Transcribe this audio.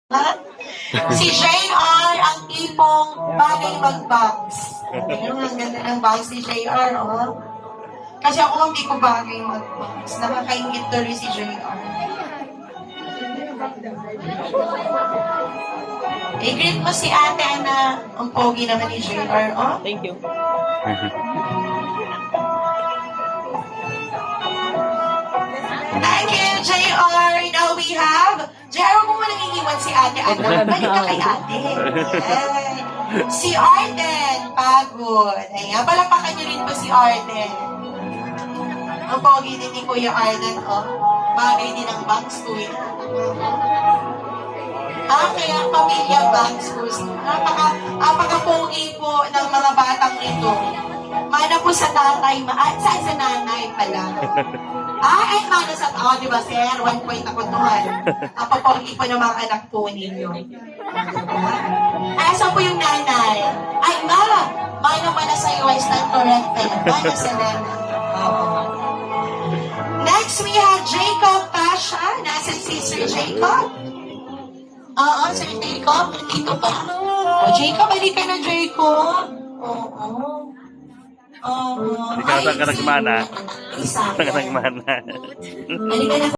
Si JR ang tipong bagay mag-box. Ayun, ang ganda ng box ni JR, oh. Kasi ako hindi ko bagay mag-box. Nakakaingit tuloy si JR. I-greet mo si ate Ana. Ang pogi naman ni JR, oh. Thank you. Thank you, JR. Now we have... JR, huwag mo nang iiwan si ate Ana. Balik ka kay ate. Ayan. Si Arden, pagod. Ayan, palapakan niyo rin po si Arden. Ang pogi din ni Kuya Arden, oh. Bagay din ang bangs ko, eh. Kaya pamilya bangs ko. Napaka-pogi po ng mga batang ito. Mana po sa tatay, saan sa nanay pala? Mana sa, di ba sir? 1 point ako doon. Napapogi po ng mga anak po ninyo. Saan po yung nanay? Mana sa iyo, I stand corrected. Mana sa nanay. Next, we have Jacob Pasha. Nasaan si Sir Jacob? Sir Jacob, dito pa. Jacob, halika na, Jacob. Hindi ka nagmana. Isa. Nagmana. Halika na.